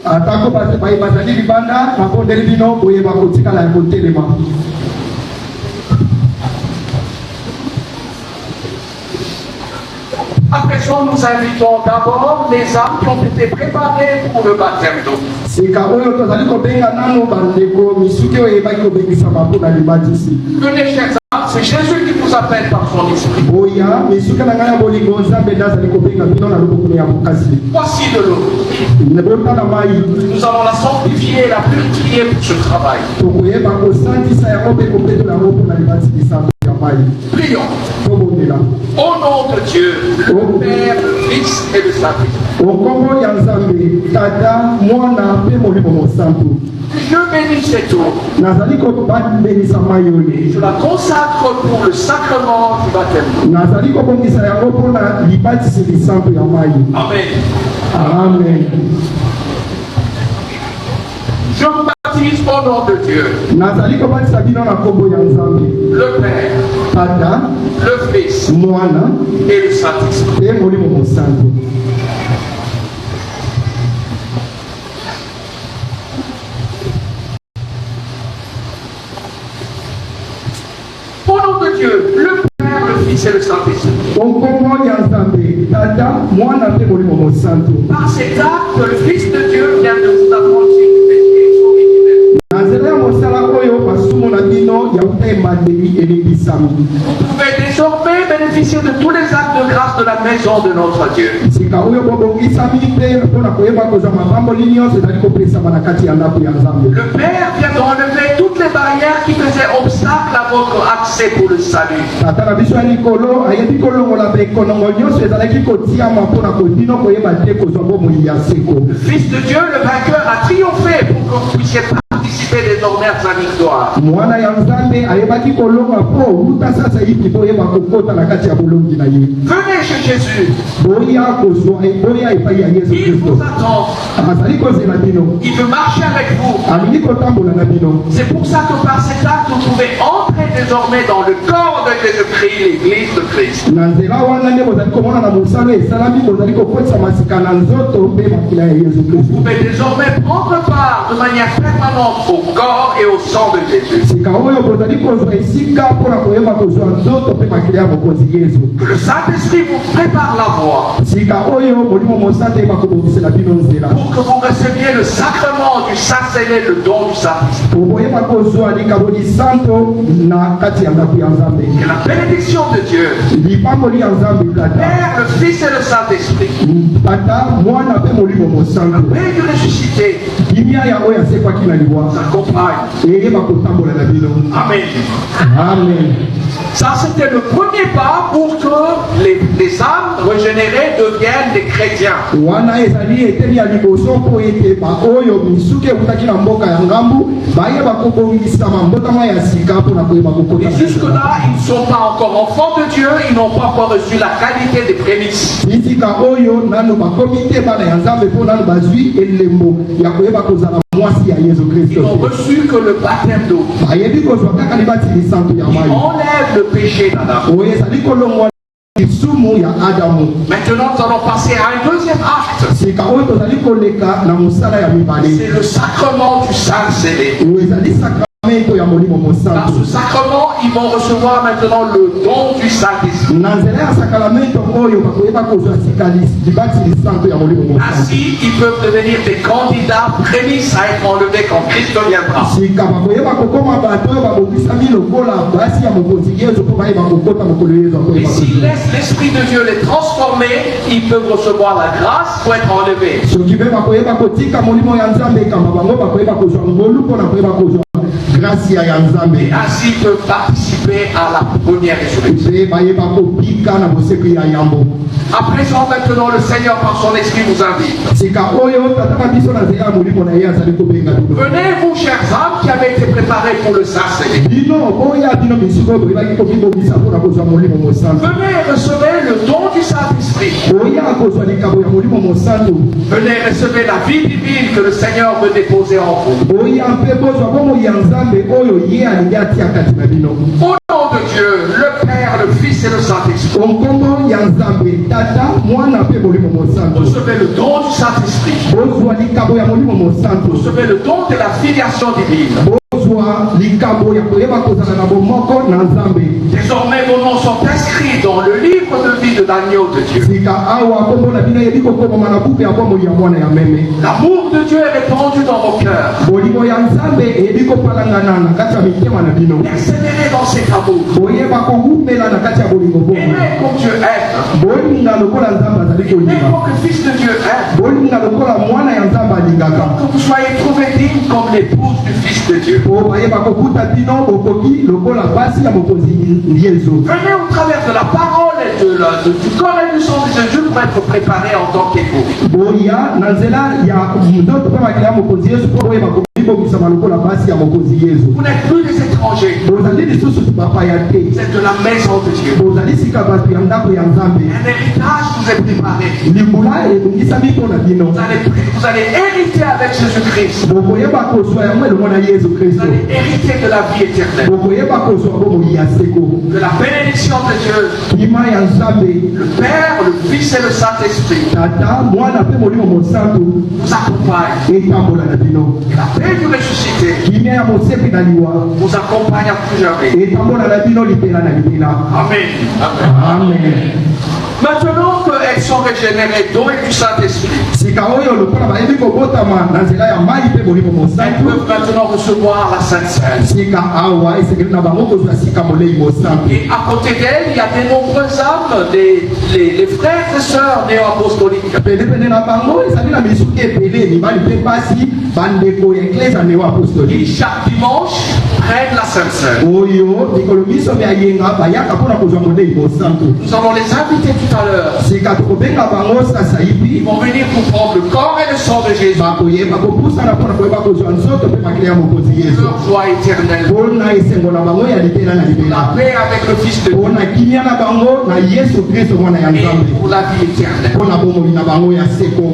Atako bazali bazali libanda na kondeli bino boye bakotika la kotelema. À présent, nous invitons d'abord les âmes qui ont été préparées pour le baptême d'eau. Venez, chers âmes, c'est Jésus qui vous appelle par son esprit. Voici de l'eau. Nous allons la sanctifier et la purifier pour ce travail. Prions. Au nom de Dieu, le Père, le Fils et le Saint-Esprit. Je bénis cette eau. Je la consacre pour le sacrement du baptême. Amen. Amen. Je vous baptise au nom de Dieu. Le Père, le Fils et le Saint-Esprit. Au nom de Dieu, le Père, le Fils et le Saint-Esprit. Par cet acte, le Fils de Dieu vient de vous affranchir du péché et son iniquité. Vous pouvez désormais bénéficier de tous les actes de grâce de la maison de notre Dieu. Le Père vient d'enlever toutes les barrières qui faisaient obstacle à votre accès pour le salut. Le Fils de Dieu, le vainqueur, a triomphé pour que vous puissiez participer désormais à sa victoire. Venez chez Jésus. Il vous attend. Il veut marcher avec vous. C'est pour ça que par cet acte, vous pouvez entrer désormais dans le corps de Jésus-Christ, l'église de Christ. Vous pouvez désormais prendre part de manière permanente au corps et au sang de Jésus. Que le Saint-Esprit vous prépare la voie pour que vous receviez le sacrement du Saint-Céleste, le don du Saint-Esprit. Que la bénédiction de Dieu, le Père, le Fils et le Saint-Esprit, la paix du ressuscité, s'accompagne. Amen. Amen. Ça, c'était le premier pas pour que les âmes régénérées deviennent des chrétiens. Et jusque-là, ils ne sont pas encore enfants de Dieu, ils n'ont pas encore reçu la qualité des prémices. Ils n'ont reçu que le baptême d'eau. Il enlève le péché d'Adam. Maintenant, nous allons passer à un deuxième acte. C'est le sacrement du Saint-Céleste. Dans ce sacrement, ils vont recevoir maintenant le don du Saint-Esprit. Ainsi, ils peuvent devenir des candidats prémices à être enlevés quand Christ viendra. Et s'ils laissent l'Esprit de Dieu les transformer, ils peuvent recevoir la grâce pour être enlevés. Et ainsi ils peuvent participer à la première résurrection. À présent, maintenant, le Seigneur par son esprit vous invite. Venez, vous, chers âmes, qui avez été préparés pour le Saint-Céleste. Venez, recevez le don du Saint-Esprit. Venez, recevez la vie divine que le Seigneur veut déposer en vous. Au nom de Dieu, le Père, le Fils et le Saint-Esprit. Okombo ya Nzambe tata mwana pe molimo mosantu. Recevez le don du Saint-Esprit. Bozwa likambo ya molimo mosantu. Recevez le don de la filiation divine. Bozwa likambo ya koyeba kozala na bomoko na Nzambe. Désormais, vos noms sont inscrits dans le livre de vie de l'agneau de Dieu. Sika awa kombo na bino yebi kokoma na buku ya bomoi ya mwana ya meme. L'amour de Dieu est répandu dans vos cœurs. Bolimo ya Nzambe eyebi kopalangana na kati ya mitema na bino. Persévérez dans cet amour. Boyeba kowumela na kati ya bolingo bomo. Aimez comme Dieu aime. Bolinga lokola Nzambe azali Aimez kolinga. comme le Fils de Dieu aime. Bolinga lokola mwana ya Nzambe alingaka. Que vous soyez trouvés dignes comme l'épouse du Fils de Dieu. Po bayeba kokuta bino bokoki lokola basi ya mokonzi Yesu. Venez au travers de la parole et du corps et du sang de Jésus pour être préparés en tant qu'époux. Boya na nzela ya mtoto pe makila ya mokonzi Yesu po boyeba kobikisa lokola basi ya mokonzi Yesu. Vous n'êtes plus des étrangers. Bozali lisusu bapaya te. Vous êtes de la maison de Dieu. Bozali sika bato ya ndako ya Nzambe. Un héritage vous est préparé. Libula ebungisami mpo na bino. Vous allez hériter avec Jésus-Christ. Bokoyeba kozwa yango elongo na Yesu Vous Kristo. allez hériter de la vie éternelle. Bokoyeba kozwa bomoi ya seko. De la bénédiction de Dieu, Kima ya Nzambe. le Père, le Fils et le Saint-Esprit Tata mwana pe molimo mosantu vous accompagnent. etambola na bino. Et la paix du ressuscité Kimia ya mosepi na liwa vous accompagne à plus jamais. etambola na bino lipela na lipela. Amen. Amen. Maintenant qu'elles sont régénérées d'eau et du Saint-Esprit, Sika oyo lokola bayebi kobotama na nzela ya mai pe molimo elles mosantu. peuvent maintenant recevoir la Sainte Seine. Sika awa esengeli na bango kozwa sika molei mosantu. Et à côté d'elles, il y a de nombreuses âmes, les frères et sœurs néo-apostoliques. Pene na bango ezali na misuki ebele mibali mpe basi bandeko ya eklese ya Qui neo-apostolike chaque dimanche prennent la Sainte Seine. oyo mikolo miso miayenga bayaka mpona kozwa molei mosantu. Nous allons les inviter tout à l'heure. Sika tokobenga bango sasa Ils hivi vont venir pour prendre le corps et le sang de Jésus. bakoyeba kopusana mpona koyeba kozwa nzoto mpe makila ya mokonzi Yesu Leur joie éternelle. mpona esengo na bango ya libela na La libela paix avec le Fils de Dieu. mpona kimia na bango na Yesu Kristo mwana ya Et Nzambe pour la vie éternelle. mpona bomoi na bango ya seko.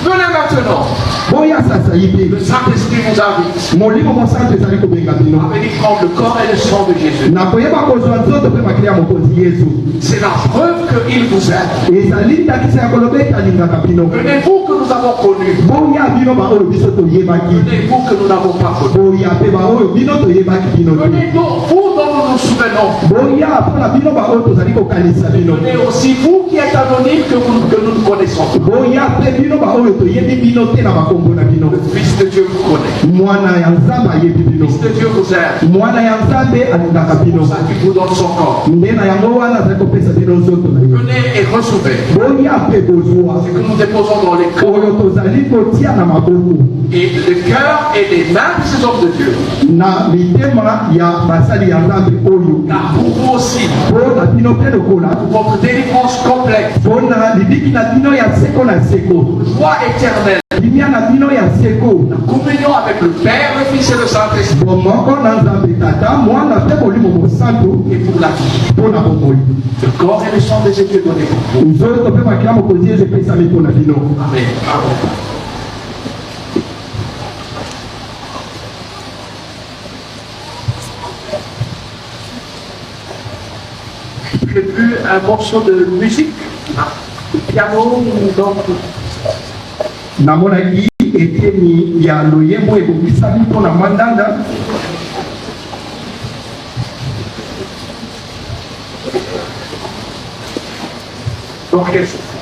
Venez maintenant. boya sasa hivi Le Saint-Esprit vous invite molimo mosantu ezali kobenga bino à venir prendre le corps et le sang de Jésus. na koyeba kozwa nzoto mpe makila ya mokonzi Yesu. C'est la preuve qu'il vous aime. ezali ndakisa ya koloba ete alingaka bino. Venez-vous que nous avons connu. boya bino baoyo biso toyebaki. Venez-vous que nous n'avons pas connu. boya mpe baoyo bino toyebaki bino te. Venez donc vous dont nous nous souvenons. boya mpona bino baoyo tozali kokanisa bino. Venez aussi vous qui êtes anonymes que nous ne connaissons pas. boya mpe bino baoyo toyebi bino te na bakombo na bino. Le Fils de Dieu vous connaît. mwana ya Nzambe ayebi Le bino. Fils de Dieu vous aime. mwana ya Nzambe alingaka C'est bino. pour ça qu'il vous donne son corps. nde na yango wana azali kopesa bino nzoto na yo. Venez et recevez. boya mpe bozwa Ce que nous déposons dans les cœurs oyo tozali kotia na maboko et le cœur et les mains de ces hommes de Dieu. na mitema ya basali ya Nzambe oyo Car pour vous aussi, mpona bino mpe lokola pour votre délivrance complète, mpona libiki na bino ya seko na seko joie éternelle, limia na bino ya seko communion avec le Père, le Fils et le Saint-Esprit, bomoko na Nzambe tata mwana mpe molimo mosantu et pour la vie. mpona bomoi Le corps et le sang des études donnés pour vous. nzoto mpe makila mokonzi Yesu epesami mpona bino. Amen. Amen. J'ai vu un morceau de musique, de piano, donc namonaki eteni ya loyembo ebongisami mpona mandanda l'orchestre.